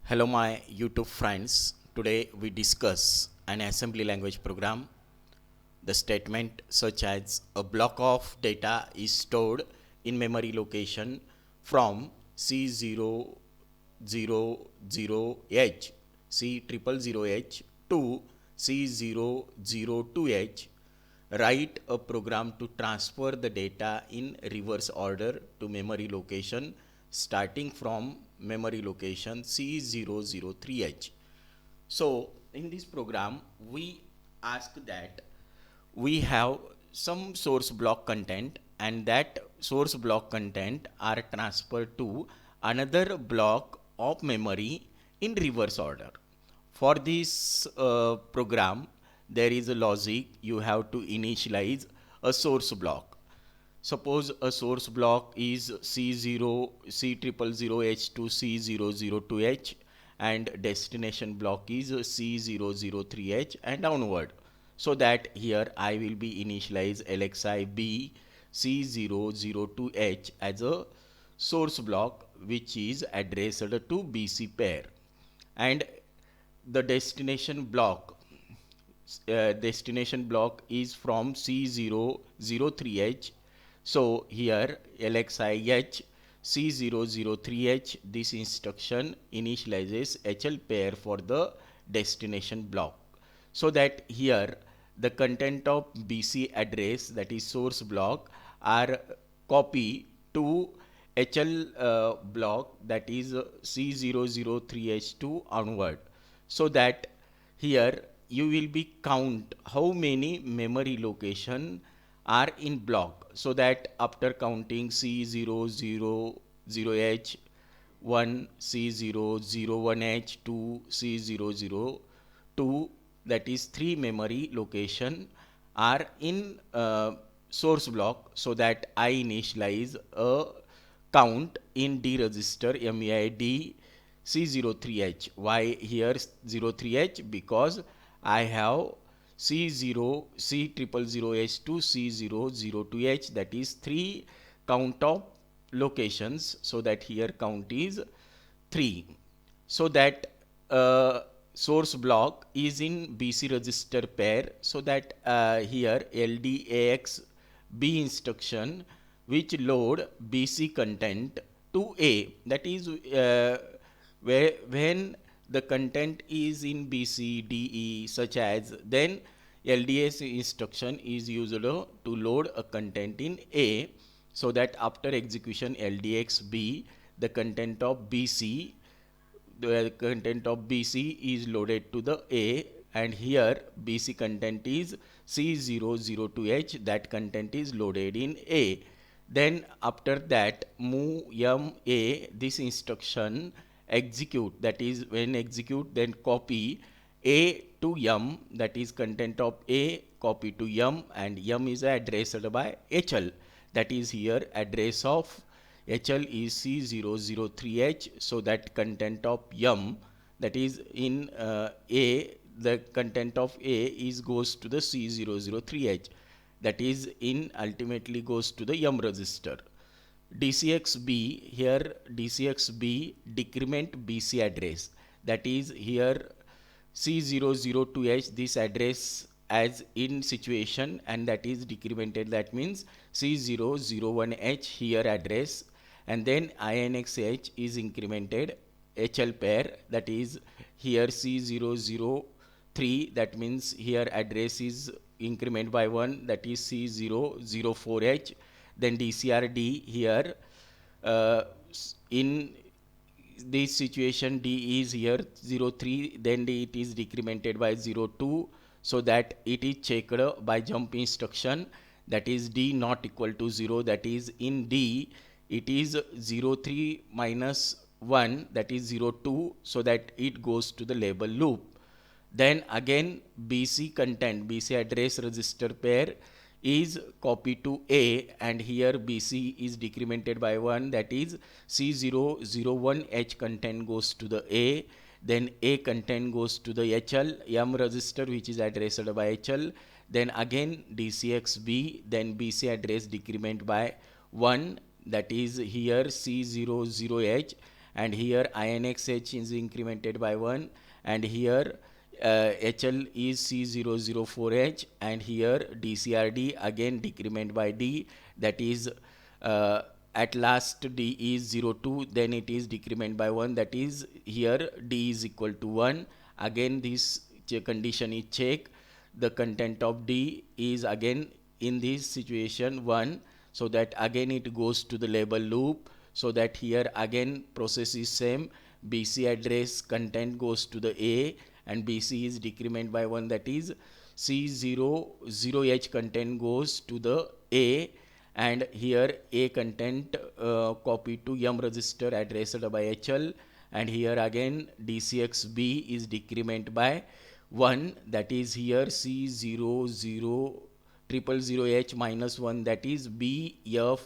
Hello my YouTube friends. Today we discuss an assembly language program. The statement such as a block of data is stored in memory location from C000H, C000H to C002H. Write a program to transfer the data in reverse order to memory location starting from memory location C003H. So in this program, we ask that we have some source block content and that source block content are transferred to another block of memory in reverse order. For this program, there is a logic. You have to initialize a source block. Suppose a source block is C0, C000H to C002H and destination block is C003H and downward. So that here I will be initialize LXI B C002H as a source block which is addressed to BC pair, and the destination block is from C003H. So here LXIH C003H, this instruction initializes HL pair for the destination block. So that here the content of BC address, that is source block, are copy to HL block, that is C003H2 onward. So that here you will be count how many memory location are in block, so that after counting C000H 1 C001H 2 C002, that is 3 memory location are in source block. So that I initialize a count in D register MEID C03H. Why here 03H? Because I have C0 C000H to C002H, that is 3 count of locations. So that here count is 3. So that source block is in BC register pair. So that here LDAX B instruction which load BC content to A, that is when the content is in BC DE such as, then LDS instruction is used to load a content in A. So that after execution LDX B, the content of BC is loaded to the A, and here BC content is C002H, that content is loaded in A. Then after that move A, this instruction execute, that is when execute then copy A to M, that is content of A copy to M, and M is addressed by HL, that is here address of HL is C003H. So that content of M, that is in A, the content of A is goes to the C003H, that is in ultimately goes to the M register. DCXB, here DCXB decrement BC address, that is here C002H, this address as in situation, and that is decremented, that means C001H here address, and then INXH is incremented HL pair, that is here C003, that means here address is increment by 1, that is C004H. Then DCRD here in this situation D is here 03, then it is decremented by 02, so that it is checked by jump instruction, that is D not equal to 0, that is in D it is 03 minus 1, that is 02, so that it goes to the label loop. Then again BC content, BC address register pair is copied to A, and here BC is decremented by 1, that is C001H content goes to the A, then A content goes to the HL M register which is addressed by HL, then again DCXB, then BC address decrement by 1, that is here C00H, and here INXH is incremented by 1, and here HL is C004H, and here DCRD again decrement by D, that is at last D is 02, then it is decrement by 1, that is here D is equal to 1. Again this condition is checked, the content of D is again in this situation 1, so that again it goes to the label loop, so that here again process is same, BC address content goes to the A, and BC is decrement by 1, that is C00H content goes to the A, and here A content copy to M register addressed by HL, and here again DCXB is decrement by 1, that is here C00000H minus 1, that is BF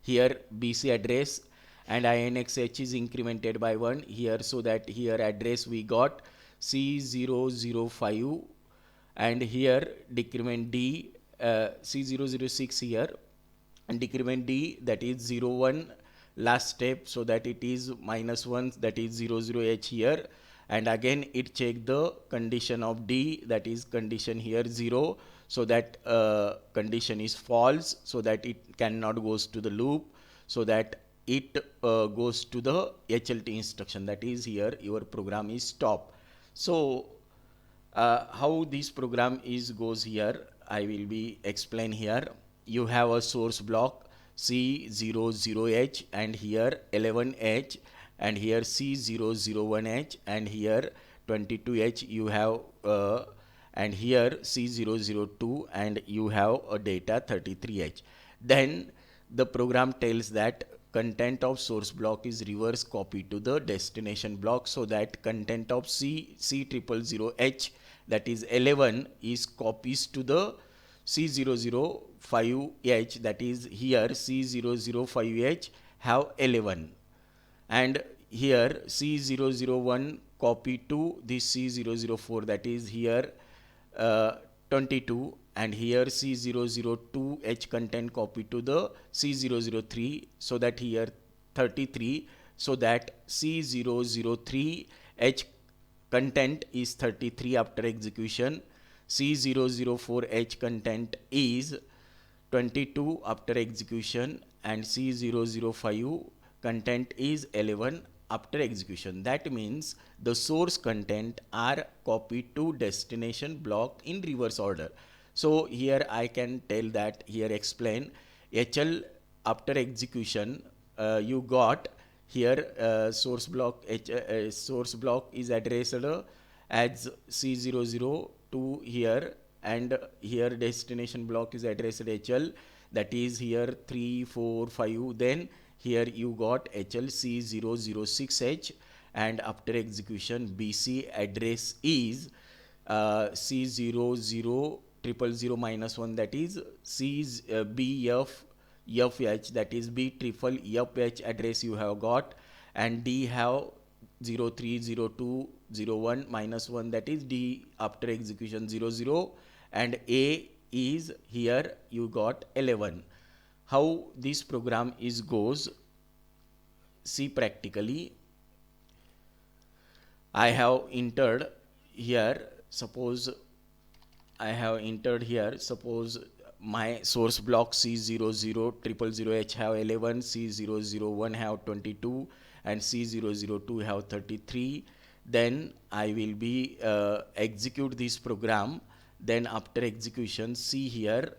here BC address, and INXH is incremented by 1 here, so that here address we got C005, and here decrement D C006 here, and decrement D, that is 01 last step, so that it is minus 1, that is 00H here, and again it check the condition of D, that is condition here 0, so that condition is false, so that it cannot goes to the loop, so that it goes to the HLT instruction, that is here your program is stop. So how this program is goes here, I will be explain here. You have a source block C00H, and here 11H, and here C001H, and here 22H you have and here C002, and you have a data 33H. Then the program tells that content of source block is reverse copy to the destination block, so that content of C000H, that is 11, is copies to the C005H, that is here C005H have 11, and here C001 copy to this C004, that is here 22, and here C002H content copy to the C003, so that here 33, so that C003H content is 33 after execution, C004H content is 22 after execution, and C005 content is 11 after execution. That means the source content are copied to destination block in reverse order. So here I can tell that here explain HL after execution you got here source block source block is addressed as C002 here, and here destination block is addressed HL, that is here 3 4 5, then here you got HL C006H, and after execution BC address is C0000 minus 1, that is BFH, that is B triple FH address you have got, and D have 03 02 01 minus 1, that is D after execution 00, and A is here you got 11. How this program is goes, see practically. I have entered here, suppose I have entered here, suppose my source block C00000H have 11, C001 have 22, and C002 have 33. Then I will be execute this program. Then after execution, see here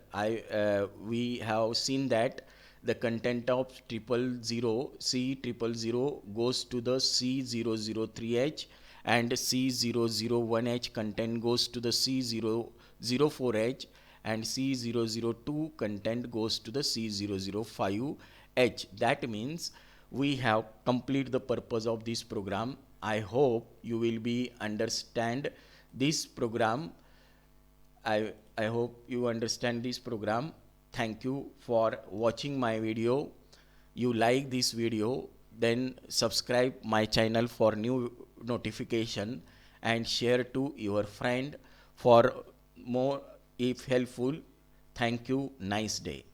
we have seen that the content of 000 C000 goes to the C003H, and C001H content goes to the C004H, and C002 content goes to the C005H. That means we have completed the purpose of this program. I hope you will be understand this program. I hope you understand this program. Thank you for watching my video. You like this video, then subscribe my channel for new notification, and share to your friend for more if helpful. Thank you. Nice day.